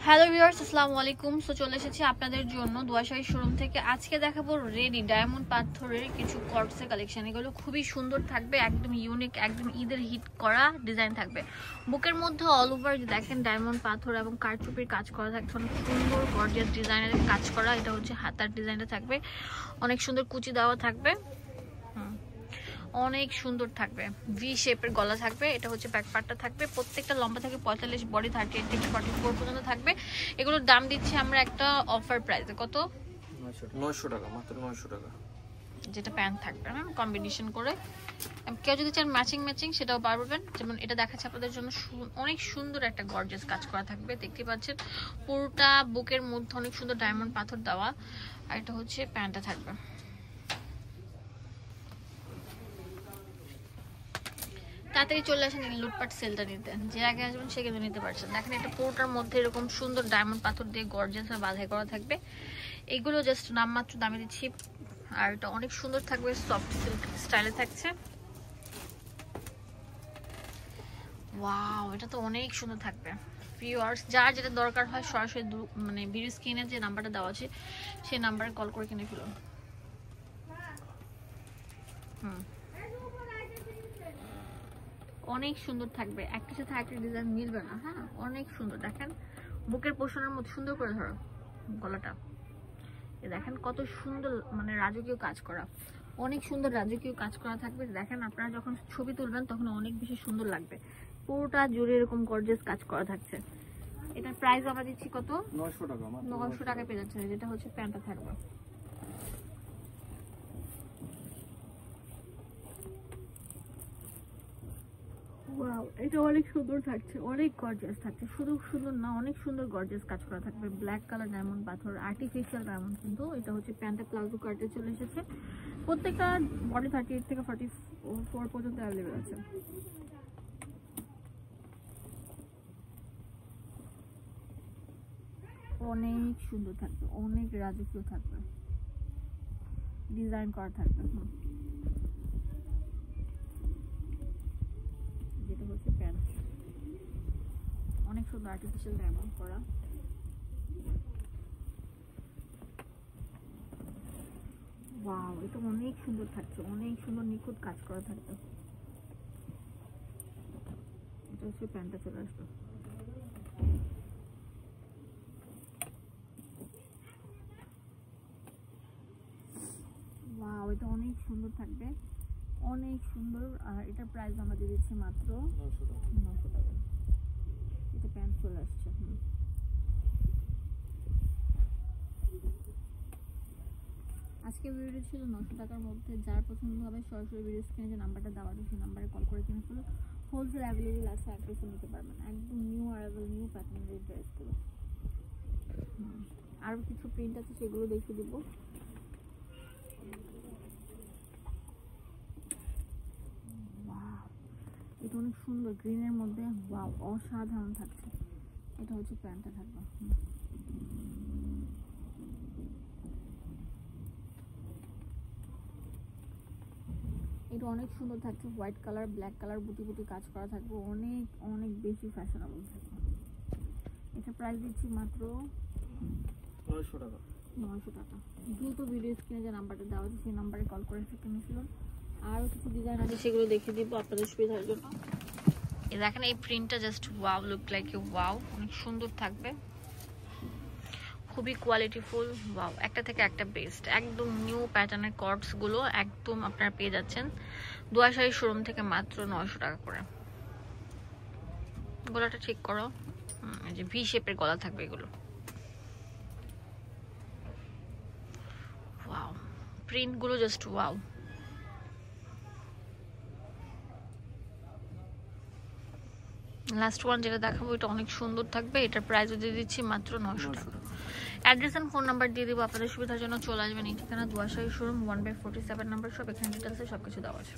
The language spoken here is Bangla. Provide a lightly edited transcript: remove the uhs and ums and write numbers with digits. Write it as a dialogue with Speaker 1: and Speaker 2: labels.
Speaker 1: হ্যালো ভিউয়ার্স, আসসালামু আলাইকুম। সো চলে এসেছি আপনাদের জন্য দুয়াশাহী শোরুম থেকে। আজকে দেখাবো রেডি ডায়মন্ড পাথরের কিছু কর্ডসের কালেকশন। এগুলো খুবই সুন্দর থাকবে, একদম ইউনিক, একদম ঈদের হিট করা ডিজাইন থাকবে। বুকের মধ্যে অল ওভার দেখেন ডায়মন্ড পাথর এবং কারচুপির কাজ করা থাকছে, অনেক সুন্দর গর্জিয়াস ডিজাইনের কাজ করা। এটা হচ্ছে হাতার ডিজাইনটা থাকবে, অনেক সুন্দর কুচি দেওয়া থাকবে, অনেক সুন্দর থাকবে। ভি শেপের গলা থাকবে, এটা হচ্ছে ব্যাক পার্টটা থাকবে। প্রত্যেকটা লম্বা থাকে 45, বডি 38 থেকে 44 পর্যন্ত থাকবে। এগুলোর দাম দিচ্ছি আমরা একটা অফার প্রাইসে, কত
Speaker 2: 900 টাকা, মাত্র 900 টাকা।
Speaker 1: যেটা প্যান্ট থাকবে না কম্বিনেশন করে। কেউ যদি চান ম্যাচিং সেটাও পারবেন। যেমন এটা দেখাচ্ছে আপনাদের জন্য, অনেক সুন্দর একটা গর্জিয়াস কাজ করা থাকবে। দেখতে পাচ্ছেন পুরোটা বুকের মধ্যে অনেক সুন্দর ডায়মন্ড পাথর দেওয়া। আর এটা হচ্ছে প্যান্টটা থাকবে। তাড়াতাড়ি চলে আসেন লুটপাট সেলটা নিতে, যে আগে আসবেন সে কিন্তু নিতে পারছেন। দেখেন এটা পুরোটার মধ্যে এরকম সুন্দর ডায়মন্ড পাথর দিয়ে গর্জিয়াস বাঁধাই করা থাকবে। এগুলো জাস্ট নামমাত্র দামে দিচ্ছি। আর এটা অনেক সুন্দর থাকবে, সফট সিল্ক স্টাইলে থাকছে। ওয়াও, এটা তো অনেক সুন্দর থাকবে। ভিউয়ার্স, যার যেটা দরকার হয় সরাসরি মানে ভিডিও স্ক্রিনে যে নাম্বারটা দেওয়া আছে সেই নাম্বারে কল করে কিনে ফেলুন। অনেক সুন্দর থাকবে, একটা সাথে একটা ডিজাইন মিলবে না। হ্যাঁ, অনেক সুন্দর। দেখেন বুকের পোষণের মধ্যে সুন্দর করে ধরো গলাটা, দেখেন কত সুন্দর, মানে রাজকীয় কাজ করা, অনেক সুন্দর রাজকীয় কাজ করা থাকবে। দেখেন আপনারা যখন ছবি তুলবেন তখন অনেক বেশি সুন্দর লাগবে। পুরোটা জুড়ে এরকম গর্জিয়াস কাজ করা থাকছে। এটার প্রাইস আমরা দিচ্ছি কত
Speaker 2: 900 টাকা,
Speaker 1: 900 টাকা পেয়ে যাচ্ছে। যেটা হচ্ছে প্যান্টটা থাকবে। ওয়াও, এটা অনেক সুন্দর থাকছে, অনেক গর্জিয়াস থাকছে। শুধু সুন্দর না, অনেক সুন্দর গর্জিয়াস কাজ করা থাকবে। ব্ল্যাক কালার ডায়মন্ড পাথর, আর্টিফিশিয়াল ডায়মন্ড কিন্তু এটা হচ্ছে প্যান্টে প্লাজো কাটে চলে এসেছে। প্রত্যেকটা বডি 38 থেকে 44 পর্যন্ত অ্যাভেলেবেল আছে। অনেক সুন্দর থাকবে, অনেক রাজকীয় থাকবে, ডিজাইন করা থাকবে। যেটা হচ্ছে প্যান্ট, অনেক সুন্দর আর্টিফিশিয়াল ডায়মন্ড করা। ওয়াও, এটা অনেক সুন্দর থাকছে, অনেক সুন্দর নিখুঁত কাজ করা থাকবে। এটা হচ্ছে প্যান্টটা চলে আসবে। ওয়াও, এটা অনেক সুন্দর থাকবে, অনেক সুন্দর। আর এটার প্রাইস আমরা দিয়ে দিচ্ছি মাত্র 900 টাকা। এটা প্যান্ট চলে আসছে। আজকে ভিডিও ছিল 900 টাকার মধ্যে। যার পছন্দ হবে সরাসরি ভিডিও স্ক্রিনে যে নাম্বারটা দেওয়া আছে সেই নাম্বারে কল করে কিনে ফেলুন। হোলসেল অ্যাভেলেবেল আছে, অ্যাড্রেসে নিতে পারবেন। একদম নিউ অ্যারাইভাল, নিউ প্যাটার্নের এই ড্রেসগুলো। আরও কিছু প্রিন্ট আছে, সেগুলো দেখিয়ে দেবো। এটা অনেক সুন্দর, গ্রিনের মধ্যে। ওয়াও, অসাধারণ থাকছে। এটা হচ্ছে প্যান্টটা থাকবে। এটা অনেক সুন্দর থাকছে, হোয়াইট কালার, ব্ল্যাক কালার বুটি বুটি কাজ করা থাকবে, অনেক অনেক বেশি ফ্যাশনেবল থাকবে। এটা প্রাইস দিচ্ছি মাত্র
Speaker 2: 900 টাকা।
Speaker 1: 900 টাকা। দ্রুত ভিডিও স্ক্রিনে যে নাম্বারটা দেওয়া আছে সেই নাম্বারে কল করে কিনে ফেলুন। আরও কিছু ডিজাইন আছে, সেগুলো দেখিয়ে দিব আপনাদের সুবিধার জন্য। দেখেন এই প্রিন্টটা just wow, look like a wow, অনেক সুন্দর থাকবে, খুবই কোয়ালিটিফুল। ওয়াও, একটা থেকে একটা বেস্ট, একদম নিউ প্যাটার্নের কর্ডস গুলো একদম আপনারা পেয়ে যাচ্ছেন দুয়াশাহী শোরুম থেকে মাত্র 900 টাকা করে। গলাটা ঠিক করো, যে ভি শেপের গলা থাকবে এগুলো। ওয়াও, প্রিন্ট গুলো জাস্ট ওয়াও। লাস্ট ওয়ান যেটা দেখাবো এটা অনেক সুন্দর থাকবে। এটার প্রাইস দিয়ে দিচ্ছি মাত্র 900 টাকা। অ্যাড্রেস এন্ড ফোন নাম্বার দিয়ে দিব আপনাদের সুবিধার জন্য। চলে আসবেন এই ঠিকানা দুয়াশাহী শোরুম 1/47 নাম্বার শপ। এখানে ডিটেলসে সবকিছু দেওয়া আছে।